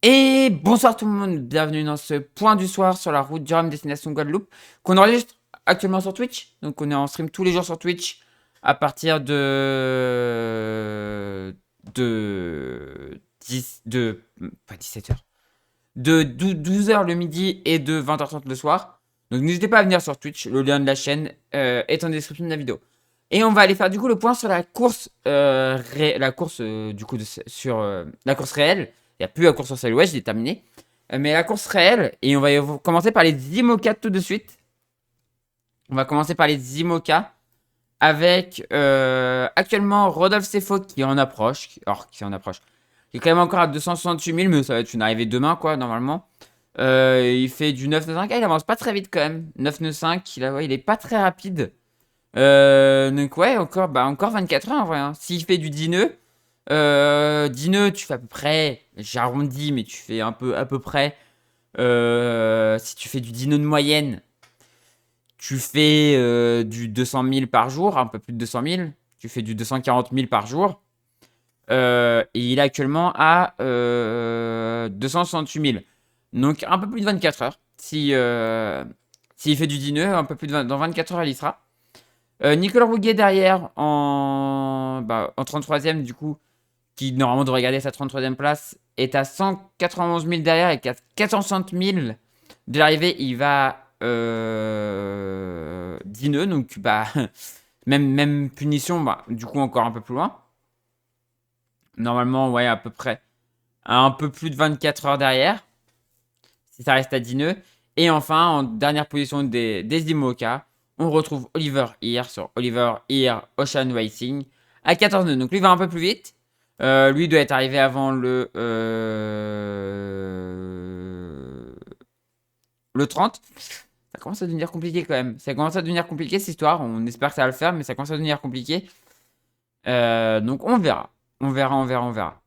Et bonsoir tout le monde, bienvenue dans ce point du soir sur la route du Rhum destination Guadeloupe qu'on enregistre actuellement sur Twitch. Donc on est en stream tous les jours sur Twitch à partir de 10 de pas 17h, de 12h le midi et de 20h30 le soir. Donc n'hésitez pas à venir sur Twitch, le lien de la chaîne est en description de la vidéo. Et on va aller faire du coup le point sur la course, du coup sur la course réelle. Il n'y a plus la course sur celle, ouais, je l'ai terminé. Mais la course réelle, et on va commencer par les IMOCA tout de suite. On va commencer par les IMOCA avec actuellement Rodolphe Sefo qui en approche. Il est quand même encore à 268 000, mais ça va être une arrivée demain, quoi, normalement. Il fait du 9,95. Ah, il avance pas très vite quand même. 9,95, il est pas très rapide. Donc ouais, encore 24 heures en vrai, hein. S'il fait du 10 nœuds, 10 nœuds, tu fais à peu près, j'arrondis, mais tu fais un peu à peu près, si tu fais du 10 nœuds de moyenne, tu fais du 200 000 par jour, un peu plus de 200 000, tu fais du 240 000 par jour, et il est actuellement à 268 000. Donc un peu plus de 24 heures. S'il fait du 10 nœuds, un peu plus de dans 24 heures, il y sera. Nicolas Rouguet derrière en 33ème du coup, qui normalement devrait garder sa 33ème place, est à 191 000 derrière et qu'à 460 000 de l'arrivée, il va 10 nœuds, donc même punition, du coup encore un peu plus loin. Normalement, ouais, à peu près un peu plus de 24 heures derrière, si ça reste à 10 nœuds. Et enfin, en dernière position des IMOCA, on retrouve Oliver Heer sur Oliver Heer Ocean Racing à 14 nœuds. Donc lui va un peu plus vite. Lui doit être arrivé avant le 30. Ça commence à devenir compliqué quand même. Ça commence à devenir compliqué cette histoire. On espère que ça va le faire, mais ça commence à devenir compliqué. Donc on verra. On verra.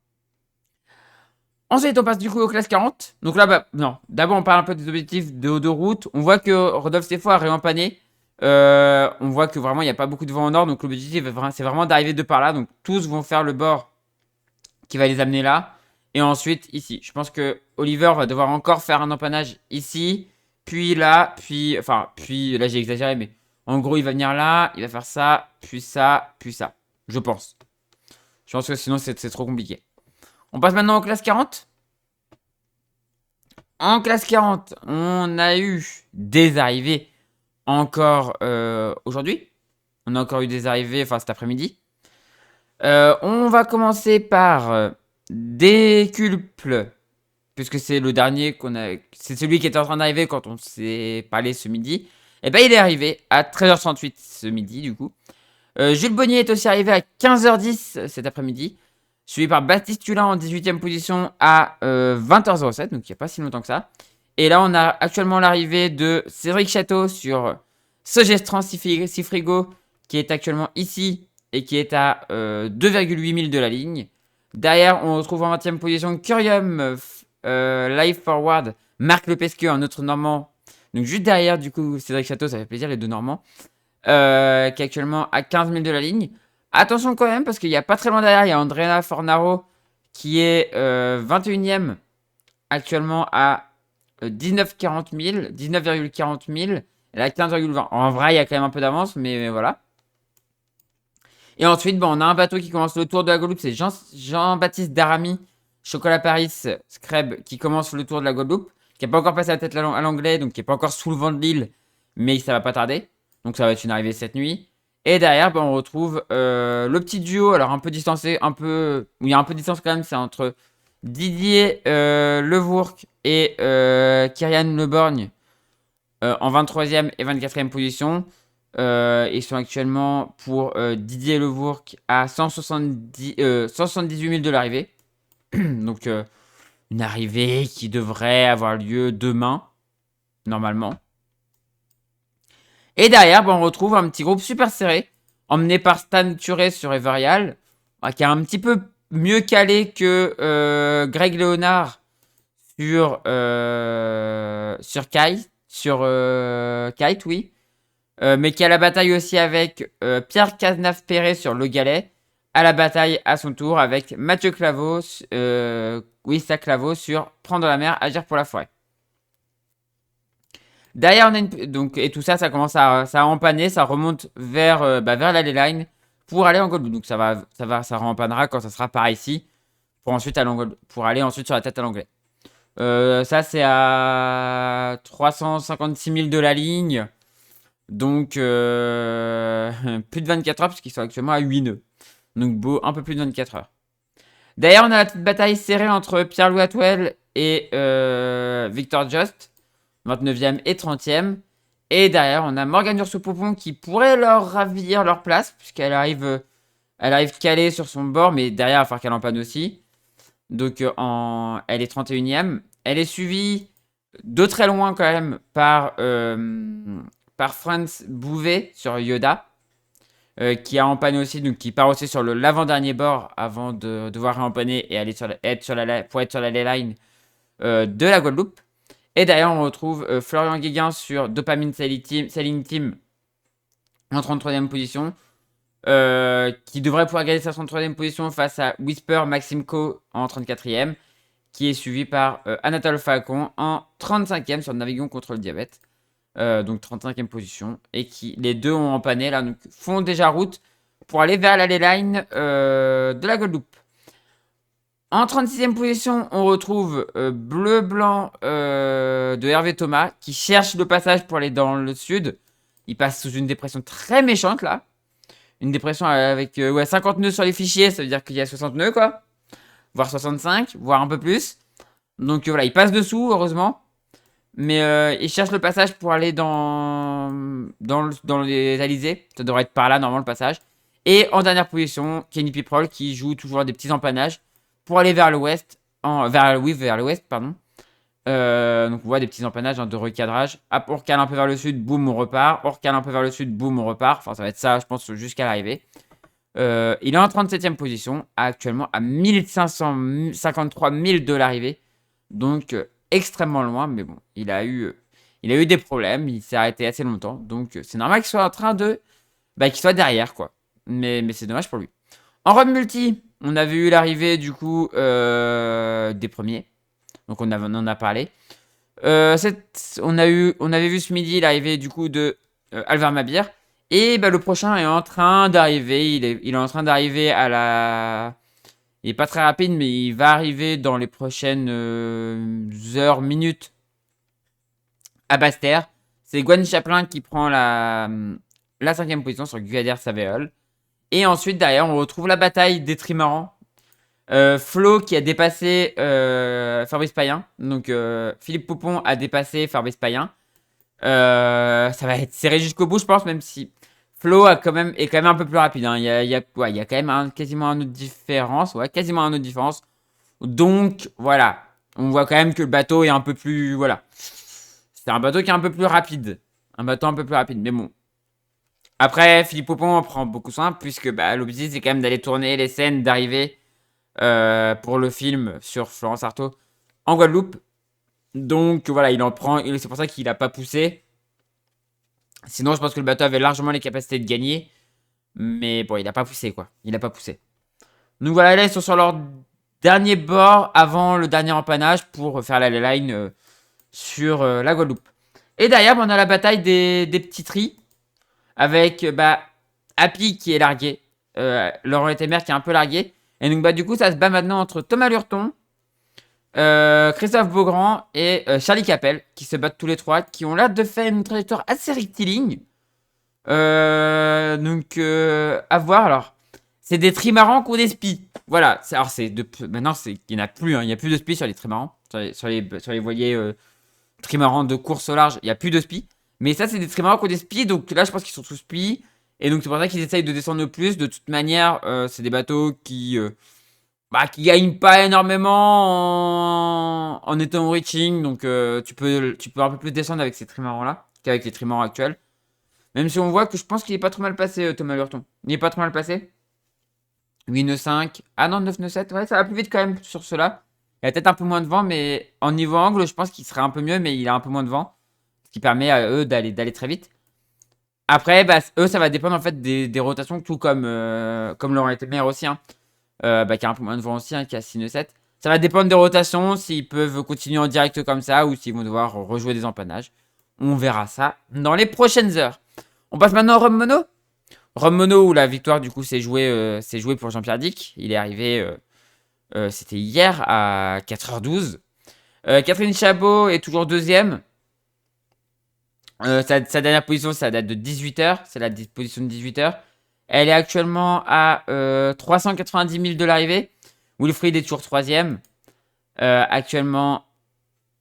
Ensuite, on passe du coup aux classes 40. Donc là, non. D'abord, on parle un peu des objectifs de haut de route. On voit que Rodolphe Sefo a réellement pané. On voit que vraiment, il n'y a pas beaucoup de vent au nord. Donc l'objectif, c'est vraiment d'arriver de par là. Donc tous vont faire le bord qui va les amener là. Et ensuite, ici. Je pense que Oliver va devoir encore faire un empannage ici. Puis là, puis là, j'ai exagéré, mais en gros, il va venir là. Il va faire ça, puis ça, puis ça. Je pense. Je pense que sinon, c'est trop compliqué. On passe maintenant aux classes 40. En classe 40, on a eu des arrivées encore aujourd'hui. On a encore eu des arrivées, enfin cet après-midi. On va commencer par Déculple, puisque c'est le dernier qu'on a. C'est celui qui était en train d'arriver quand on s'est parlé ce midi. Et ben il est arrivé à 13h38 ce midi du coup. Jules Bonnier est aussi arrivé à 15h10 cet après-midi. Suivi par Baptiste Tulin en 18ème position à 20h07, donc il n'y a pas si longtemps que ça. Et là, on a actuellement l'arrivée de Cédric Château sur Sogestran Cifrigo, qui est actuellement ici et qui est à 2,8 000 de la ligne. Derrière, on retrouve en 20ème position Curium Live Forward, Marc Lepesque, un autre Normand. Donc juste derrière, du coup, Cédric Château, ça fait plaisir, les deux Normands. Qui est actuellement à 15 000 de la ligne. Attention quand même, parce qu'il n'y a pas très loin derrière, il y a Andrea Fornaro qui est 21ème actuellement à 19,40 000. Elle a 15,20. En vrai, il y a quand même un peu d'avance, mais voilà. Et ensuite, on a un bateau qui commence le tour de la Guadeloupe. C'est Jean-Baptiste Daramy, Chocolat Paris, Screb, qui commence le tour de la Guadeloupe. Qui n'a pas encore passé la tête à l'anglais, donc qui n'est pas encore sous le vent de l'île. Mais ça va pas tarder. Donc ça va être une arrivée cette nuit. Et derrière, on retrouve le petit duo, alors un peu distancé, il y a un peu de distance quand même, c'est entre Didier Levourc et Kyrian Leborgne en 23e et 24e position. Ils sont actuellement pour Didier Levourc à 178 000 de l'arrivée. Donc une arrivée qui devrait avoir lieu demain, normalement. Et derrière, on retrouve un petit groupe super serré, emmené par Stan Turé sur Everial, qui est un petit peu mieux calé que Greg Léonard sur Kite, oui. Mais qui a la bataille aussi avec Pierre Cazenave-Perret sur Le Galet, à la bataille à son tour avec Mathieu Claveau, Wissa Claveau sur Prendre la mer, agir pour la forêt. Derrière, on a donc, et tout ça, ça commence ça a empanné, ça remonte vers la line pour aller en Guadeloupe. Donc ça rempannera quand ça sera par ici pour ensuite pour aller ensuite sur la tête à l'anglais. Ça, c'est à 356 000 de la ligne. Donc, plus de 24 heures, puisqu'ils sont actuellement à 8 nœuds. Donc, un peu plus de 24 heures. D'ailleurs, on a la petite bataille serrée entre Pierre-Louis Atwell et Victor Just, 29e et 30e. Et derrière, on a Morgane Urso-Popon qui pourrait leur ravir leur place, puisqu'elle arrive calée sur son bord, mais derrière, il va falloir qu'elle en panne aussi. Donc, elle est 31e. Elle est suivie de très loin quand même par Franz Bouvet sur Yoda, qui a empanné aussi, donc qui part aussi sur l'avant-dernier bord avant de devoir réempanner et aller pour être sur la line de la Guadeloupe. Et d'ailleurs, on retrouve Florian Guéguin sur Dopamine Selling Team en 33e position, qui devrait pouvoir gagner sa 33e position face à Whisper Maximco en 34e, qui est suivi par Anatole Falcon en 35e sur Navigons contre le diabète. Donc 35e position. Et qui, les deux ont empanné là, donc font déjà route pour aller vers la line de la Guadeloupe. En 36e position, on retrouve Bleu-Blanc de Hervé Thomas qui cherche le passage pour aller dans le sud. Il passe sous une dépression très méchante là. Une dépression avec 50 nœuds sur les fichiers, ça veut dire qu'il y a 60 nœuds quoi. Voire 65, voire un peu plus. Donc voilà, il passe dessous, heureusement. Mais il cherche le passage pour aller dans les Alizés. Ça devrait être par là, normalement, le passage. Et en dernière position, Kenny Piprol qui joue toujours des petits empannages pour aller vers l'ouest. Vers l'ouest, pardon. Donc on voit des petits empannages de recadrage. Hop, on recale un peu vers le sud, boum, on repart. On recale un peu vers le sud, boum, on repart. Enfin, ça va être ça, je pense, jusqu'à l'arrivée. Il est en 37e position, actuellement à 1553 000 de l'arrivée. Donc extrêmement loin, mais bon, il a eu des problèmes, il s'est arrêté assez longtemps. Donc c'est normal qu'il soit en train qu'il soit derrière, quoi. Mais c'est dommage pour lui. En Rome Multi, on avait eu l'arrivée du coup des premiers. Donc on en a parlé. On avait vu ce midi l'arrivée du coup de Alvar Mabir. Et le prochain est en train d'arriver. Il est en train d'arriver à la. Il est pas très rapide, mais il va arriver dans les prochaines heures, minutes à Basse-Terre. C'est Gwen Chaplin qui prend la 5e position sur Guyader Savéol. Et ensuite, derrière, on retrouve la bataille des trimarans. Flo qui a dépassé Fabrice Payen. Donc Philippe Poupon a dépassé Fabrice Payen. Ça va être serré jusqu'au bout, je pense, même si Flo est quand même un peu plus rapide. Hein. Il y a quand même quasiment un autre différence. Ouais, quasiment un autre différence. Donc, voilà. On voit quand même que le bateau est un peu plus. Voilà. C'est un bateau qui est un peu plus rapide. Un bateau un peu plus rapide. Mais bon. Après, Philippe Poupon en prend beaucoup soin, puisque l'objectif, c'est quand même d'aller tourner les scènes d'arrivée pour le film sur Florence Artaud en Guadeloupe. Donc, voilà, il en prend. C'est pour ça qu'il n'a pas poussé. Sinon, je pense que le bateau avait largement les capacités de gagner. Mais bon, il n'a pas poussé, quoi. Il n'a pas poussé. Donc voilà, là, ils sont sur leur dernier bord avant le dernier empannage pour faire la line sur la Guadeloupe. Et derrière, on a la bataille des petits tris. Avec Happy qui est largué. Laurent Etemer qui est un peu largué. Et donc, du coup, ça se bat maintenant entre Thomas Lurton, Christophe Beaugrand et Charlie Capel qui se battent tous les trois, qui ont l'air de faire une trajectoire assez rectiligne. Donc à voir. Alors c'est des trimarans qui ont des spies. Voilà. Maintenant il n'y en a plus. Hein, il n'y a plus de spies sur les trimarans, sur les voiliers trimarans de course au large. Il n'y a plus de spies. Mais ça c'est des trimarans qui ont des spies. Donc là je pense qu'ils sont tous spies. Et donc c'est pour ça qu'ils essayent de descendre le plus. De toute manière c'est des bateaux qui gagnent pas énormément en étant reaching. Donc tu peux un peu plus descendre avec ces trimarans là qu'avec les trimarans actuels. Même si on voit que je pense qu'il est pas trop mal passé, Thomas Lurton. Il est pas trop mal passé. 8-9-5. Ah non, 9-9-7. Ouais, ça va plus vite quand même sur cela. Il y a peut-être un peu moins de vent, mais en niveau angle, je pense qu'il serait un peu mieux, mais il a un peu moins de vent. Ce qui permet à eux d'aller très vite. Après, bah, eux, ça va dépendre en fait des rotations, tout comme Laurent Leterme aussi, hein, qui a un peu moins de vent aussi, hein, qui a 6-7. Ça va dépendre des rotations, s'ils peuvent continuer en direct comme ça ou s'ils vont devoir rejouer des empannages. On verra ça dans les prochaines heures. On passe maintenant au Rhum Mono. Rhum Mono où la victoire du coup s'est jouée pour Jean-Pierre Dick. Il est arrivé, c'était hier à 4h12. Catherine Chabot est toujours deuxième. Sa dernière position, ça date de 18h. C'est la position de 18h. Elle est actuellement à 390 000 de l'arrivée. Wilfried est toujours troisième. Actuellement,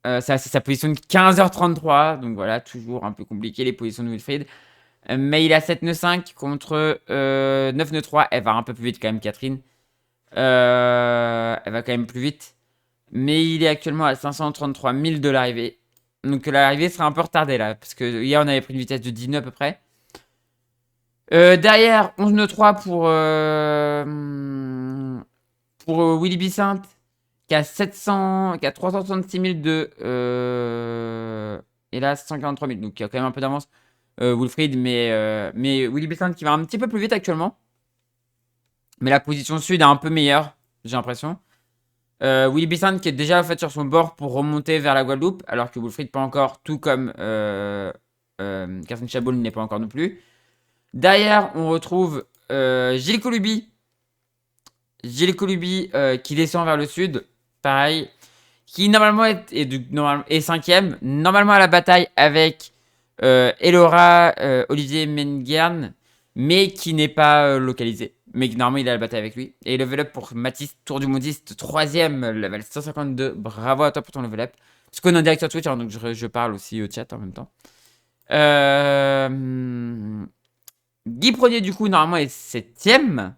c'est sa position de 15h33. Donc voilà, toujours un peu compliqué les positions de Wilfried. Mais il a 7-9-5 contre 9-9-3. Elle va un peu plus vite quand même, Catherine. Elle va quand même plus vite. Mais il est actuellement à 533 000 de l'arrivée. Donc l'arrivée sera un peu retardée là. Parce que hier on avait pris une vitesse de 10 nœuds à peu près. Derrière, 11 nœuds 3 pour Willy Bissint. Qui a 366 000 de... et là 143 000. Donc il y a quand même un peu d'avance. Wilfried, mais Willy Bissant qui va un petit peu plus vite actuellement. Mais la position sud est un peu meilleure, j'ai l'impression. Willy Bissant qui est déjà en fait sur son bord pour remonter vers la Guadeloupe, alors que Wilfried pas encore, tout comme Catherine Chabot n'est pas encore non plus. Derrière, on retrouve Gilles Colubi. Gilles Colubi qui descend vers le sud, pareil. Qui normalement est cinquième, normalement à la bataille avec Elora, Olivier Mengern, mais qui n'est pas localisé. Mais normalement, il a la bataille avec lui. Et level up pour Mathis, Tour du Mondiste, 3ème, level 152. Bravo à toi pour ton level up. Parce qu'on est en direct sur Twitch, hein, donc je parle aussi au chat en même temps. Guy Pronier, du coup, normalement, est 7ème.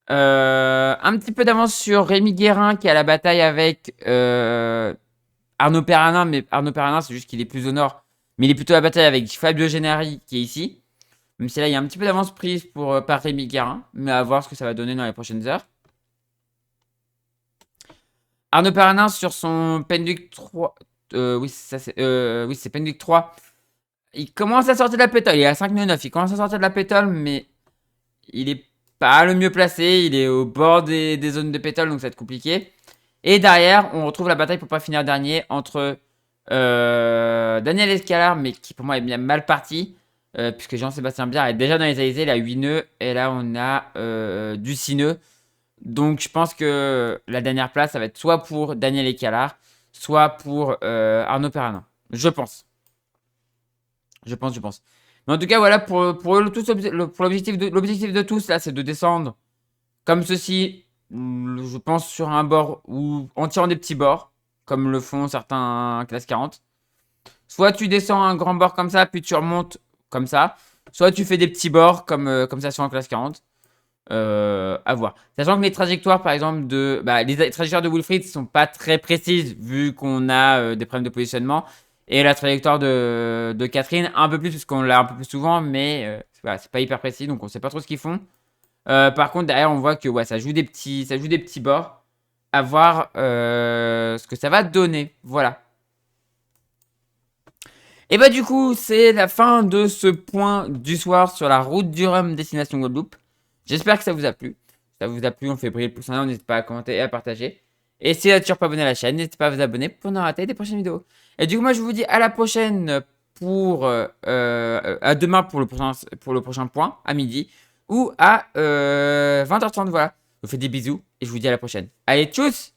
Un petit peu d'avance sur Rémi Guérin, qui est à la bataille avec Arnaud Perranin. Mais Arnaud Perranin, c'est juste qu'il est plus au nord. Mais il est plutôt à la bataille avec Fabio Gennari qui est ici. Même si là, il y a un petit peu d'avance prise par Rémi Guérin. Mais à voir ce que ça va donner dans les prochaines heures. Arnaud Perranin sur son Penduc 3. Oui, c'est Penduc 3. Il commence à sortir de la pétole. Il est à 5,9. Il commence à sortir de la pétole, mais il est pas le mieux placé. Il est au bord des zones de pétole, donc ça va être compliqué. Et derrière, on retrouve la bataille pour pas finir dernier entre Daniel Escalar, mais qui pour moi est bien mal parti, puisque Jean-Sébastien Biard est déjà dans les alizés, il a 8 nœuds, et là on a du 6 nœuds. Donc je pense que la dernière place, ça va être soit pour Daniel Escalar, soit pour Arnaud Perranin. Je pense. Je pense. Mais en tout cas, voilà, pour l'objectif de tous, là, c'est de descendre comme ceci, je pense, sur un bord ou en tirant des petits bords, comme le font certains classe 40. Soit tu descends un grand bord comme ça, puis tu remontes comme ça. Soit tu fais des petits bords comme ça sur un classe 40. À voir. Sachant que les trajectoires, par exemple, les trajectoires de Wilfried sont pas très précises, vu qu'on a des problèmes de positionnement. Et la trajectoire de Catherine, un peu plus, parce qu'on l'a un peu plus souvent, mais voilà, c'est pas hyper précis, donc on sait pas trop ce qu'ils font. Par contre, derrière, on voit que ouais, ça joue des petits bords. À voir ce que ça va donner. Voilà. Et bah du coup, c'est la fin de ce point du soir sur la route du Rhum destination Guadeloupe. J'espère que ça vous a plu. Si ça vous a plu, on fait briller le pouce en l'air, n'hésitez pas à commenter et à partager. Et si vous n'êtes toujours pas abonné à la chaîne, n'hésitez pas à vous abonner pour ne rater des prochaines vidéos. Et du coup, moi, je vous dis à la prochaine à demain pour le prochain point, à midi, ou à 20h30, voilà. Je vous fais des bisous et je vous dis à la prochaine. Allez, tchuss!